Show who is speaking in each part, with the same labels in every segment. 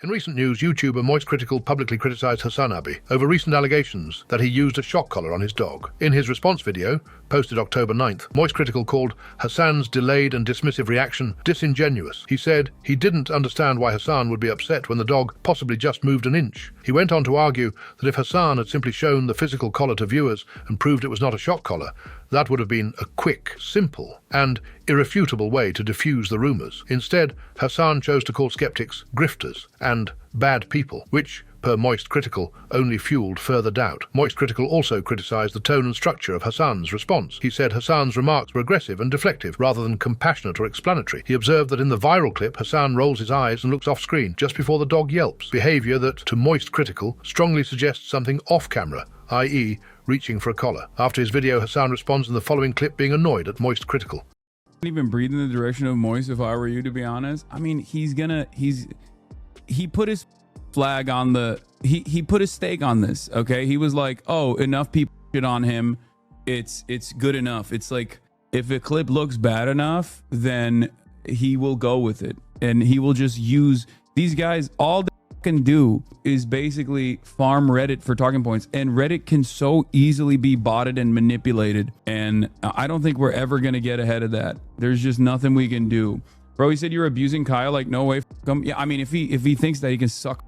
Speaker 1: In recent news, YouTuber MoistCr1TiKaL publicly criticized HasanAbi over recent allegations that he used a shock collar on his dog. In his response video, posted October 9th, MoistCr1TiKaL called Hasan's delayed and dismissive reaction disingenuous. He said he didn't understand why Hasan would be upset when the dog possibly just moved an inch. He went on to argue that if Hasan had simply shown the physical collar to viewers and proved it was not a shock collar, that would have been a quick, simple, and irrefutable way to diffuse the rumors. Instead, Hasan chose to call skeptics grifters and bad people, which, per MoistCr1TiKaL, only fueled further doubt. MoistCr1TiKaL also criticized the tone and structure of Hasan's response. He said Hasan's remarks were aggressive and deflective, rather than compassionate or explanatory. He observed that in the viral clip, Hasan rolls his eyes and looks off-screen, just before the dog yelps, behavior that, to MoistCr1TiKaL, strongly suggests something off-camera, i.e., reaching for a collar. After his video, Hasan responds in the following clip, being annoyed at MoistCr1TiKaL.
Speaker 2: Even breathe in the direction of Moist if I were you, to be honest. I mean, he put his flag on the, he put his stake on this, okay? He was like, oh, enough people shit on him, it's good enough. It's like, if a clip looks bad enough, then he will go with it, and he will just use these guys. All they can do is basically farm Reddit for talking points, and Reddit can so easily be botted and manipulated, and I don't think we're ever gonna get ahead of that. There's just nothing we can do. Bro, he said you're abusing Kyle. Like, no way. Yeah, I mean, if he thinks that, he can suck.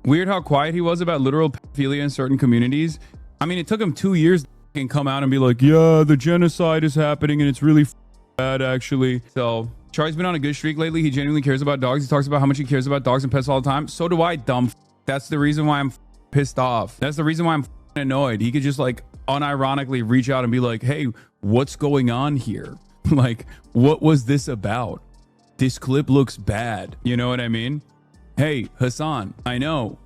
Speaker 2: Weird how quiet he was about literal pedophilia in certain communities. I mean, it took him 2 years to come out and be like, yeah, the genocide is happening and it's really bad, actually. So Charlie's been on a good streak lately. He genuinely cares about dogs. He talks about how much he cares about dogs and pets all the time. So do I, dumb. That's the reason why I'm pissed off. That's the reason why I'm annoyed. He could just like unironically reach out and be like, hey, what's going on here? Like, what was this about? This clip looks bad. You know what I mean? Hey, Hasan, I know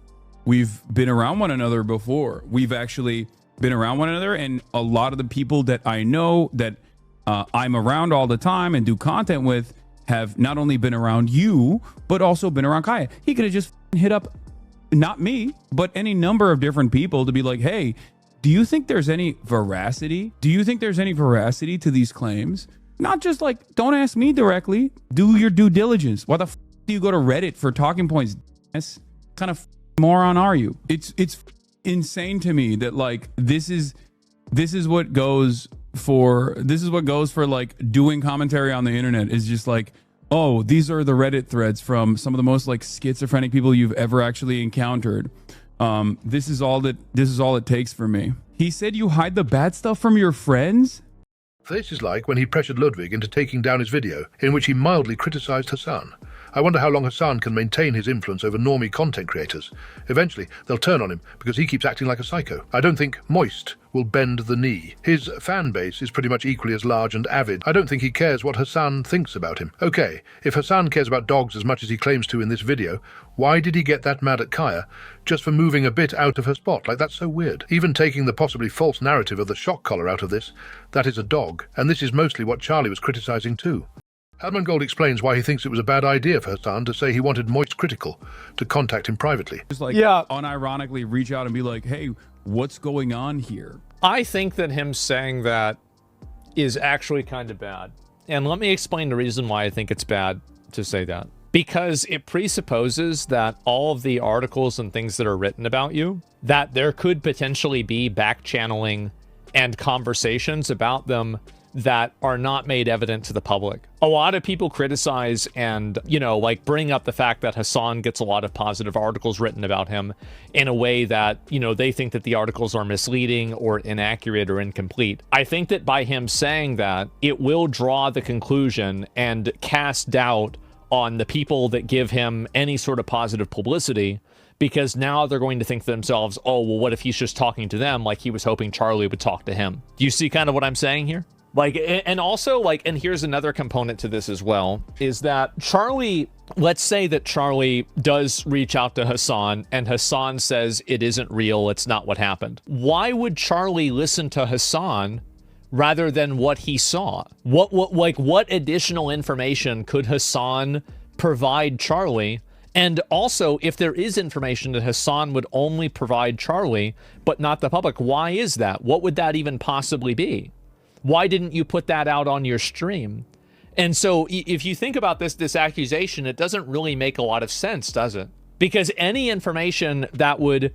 Speaker 2: we've been around one another before. We've actually been around one another, and a lot of the people that I know that I'm around all the time and do content with have not only been around you, but also been around Kaya. He could have just hit up, not me, but any number of different people to be like, hey, do you think there's any veracity? Do you think there's any veracity to these claims? Not just like, don't ask me directly. Do your due diligence. Why the f do you go to Reddit for talking points? What kind of moron are you? It's insane to me that like this is what goes for like doing commentary on the internet, is just like, oh, these are the Reddit threads from some of the most like schizophrenic people you've ever actually encountered. This is all it takes for me. He said you hide the bad stuff from your friends.
Speaker 1: This is like when he pressured Ludwig into taking down his video, in which he mildly criticized Hasan. I wonder how long Hasan can maintain his influence over normie content creators. Eventually, they'll turn on him because he keeps acting like a psycho. I don't think Moist will bend the knee. His fan base is pretty much equally as large and avid. I don't think he cares what Hasan thinks about him. Okay, if Hasan cares about dogs as much as he claims to in this video, why did he get that mad at Kaya just for moving a bit out of her spot? Like, that's so weird. Even taking the possibly false narrative of the shock collar out of this, that is a dog. And this is mostly what Charlie was criticizing too. Asmongold explains why he thinks it was a bad idea for Hasan to say he wanted MoistCr1TiKaL to contact him privately.
Speaker 2: Just like, yeah, unironically reach out and be like, hey, what's going on here?
Speaker 3: I think that him saying that is actually kind of bad. And let me explain the reason why I think it's bad to say that. Because it presupposes that all of the articles and things that are written about you, that there could potentially be back channeling and conversations about them that are not made evident to the public. A lot of people criticize and, you know, like bring up the fact that Hasan gets a lot of positive articles written about him in a way that, you know, they think that the articles are misleading or inaccurate or incomplete. I think that by him saying that, it will draw the conclusion and cast doubt on the people that give him any sort of positive publicity, because now they're going to think to themselves, oh, well, what if he's just talking to them like he was hoping Charlie would talk to him? Do you see kind of what I'm saying here? Like, and also, like, and here's another component to this as well, is that Charlie, let's say that Charlie does reach out to Hasan and Hasan says it isn't real, it's not what happened. Why would Charlie listen to Hasan rather than what he saw? What additional information could Hasan provide Charlie? And also, if there is information that Hasan would only provide Charlie, but not the public, why is that? What would that even possibly be? Why didn't you put that out on your stream? And so if you think about this accusation, it doesn't really make a lot of sense, does it? Because any information that would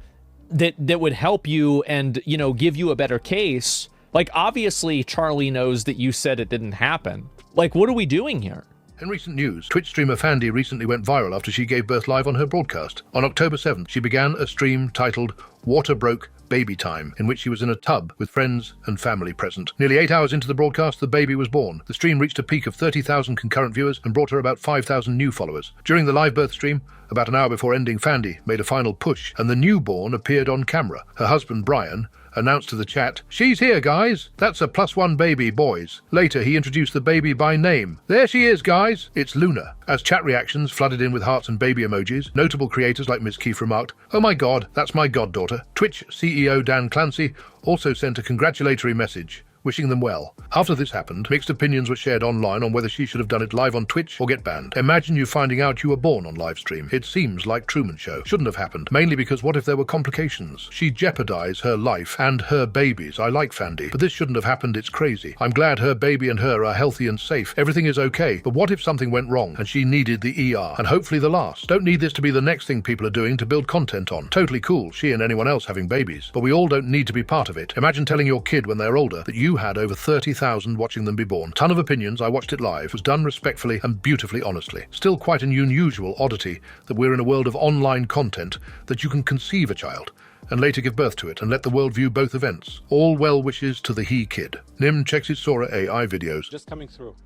Speaker 3: help you and, you know, give you a better case, like, obviously Charlie knows that you said it didn't happen. Like, what are we doing here?
Speaker 1: In recent news, Twitch streamer Fandy recently went viral after she gave birth live on her broadcast. On October 7th, she began a stream titled Water Broke Baby Time, in which she was in a tub with friends and family present. Nearly 8 hours into the broadcast, the baby was born. The stream reached a peak of 30,000 concurrent viewers and brought her about 5,000 new followers. During the live birth stream, about an hour before ending, Fandy made a final push, and the newborn appeared on camera. Her husband, Brian, announced to the chat, "She's here, guys. That's a +1 baby, boys." Later, he introduced the baby by name. "There she is, guys. It's Luna." As chat reactions flooded in with hearts and baby emojis, notable creators like Ms. Keefe remarked, "Oh my god, that's my goddaughter." Twitch CEO Dan Clancy also sent a congratulatory message, wishing them well. After this happened, mixed opinions were shared online on whether she should have done it live on Twitch or get banned. Imagine you finding out you were born on live stream. It seems like Truman Show. Shouldn't have happened, mainly because what if there were complications? She jeopardized her life and her babies. I like Fandy, but this shouldn't have happened. It's crazy. I'm glad her baby and her are healthy and safe. Everything is okay, but what if something went wrong and she needed the ER? And hopefully the last. Don't need this to be the next thing people are doing to build content on. Totally cool, she and anyone else having babies, but we all don't need to be part of it. Imagine telling your kid when they're older that you had over 30,000 watching them be born. Ton of opinions. I watched it live. It was done respectfully and beautifully honestly. Still quite an unusual oddity that we're in a world of online content that you can conceive a child and later give birth to it and let the world view both events. All well wishes to the he kid. Nim checks his Sora AI videos.
Speaker 4: Just coming through.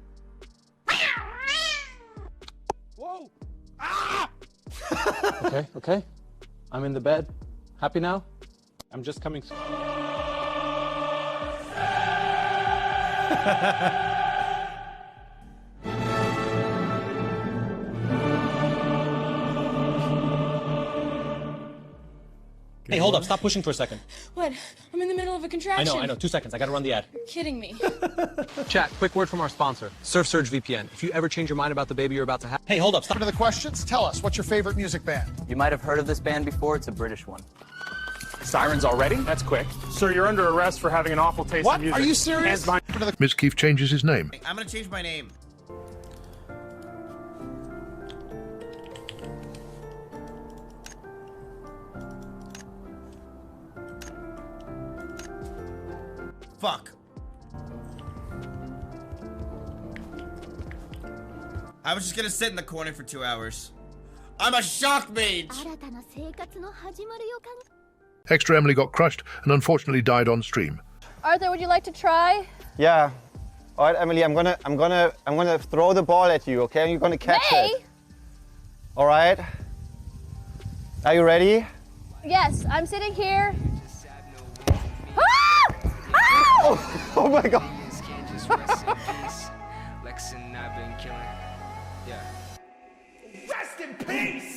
Speaker 4: Whoa! Ah! Okay. I'm in the bed. Happy now? I'm just coming through.
Speaker 5: Hey, hold up. Stop pushing for a second.
Speaker 6: What? I'm in the middle of a contraction.
Speaker 5: I know. 2 seconds. I gotta run the ad.
Speaker 6: You're kidding me.
Speaker 4: Chat, quick word from our sponsor, Surge VPN. If you ever change your mind about the baby you're about to have.
Speaker 5: Hey, hold up. Stop.
Speaker 7: To the questions, tell us, what's your favorite music band?
Speaker 8: You might have heard of this band before. It's a British one.
Speaker 4: Sirens already? That's quick. Sir, you're under arrest for having an awful taste
Speaker 7: What?
Speaker 4: in music.
Speaker 7: Are you serious?
Speaker 1: Ms. Keefe changes his name.
Speaker 9: I'm gonna change my name. Fuck. I was just gonna sit in the corner for 2 hours. I'm a shock mage!
Speaker 1: Extra Emily got crushed and unfortunately died on stream.
Speaker 6: Arthur, would you like to try?
Speaker 10: Yeah. All right, Emily, I'm gonna throw the ball at you, okay? And you're gonna catch it. All right. Are you ready?
Speaker 6: Yes, I'm sitting here.
Speaker 10: Oh my God.
Speaker 9: Rest in peace!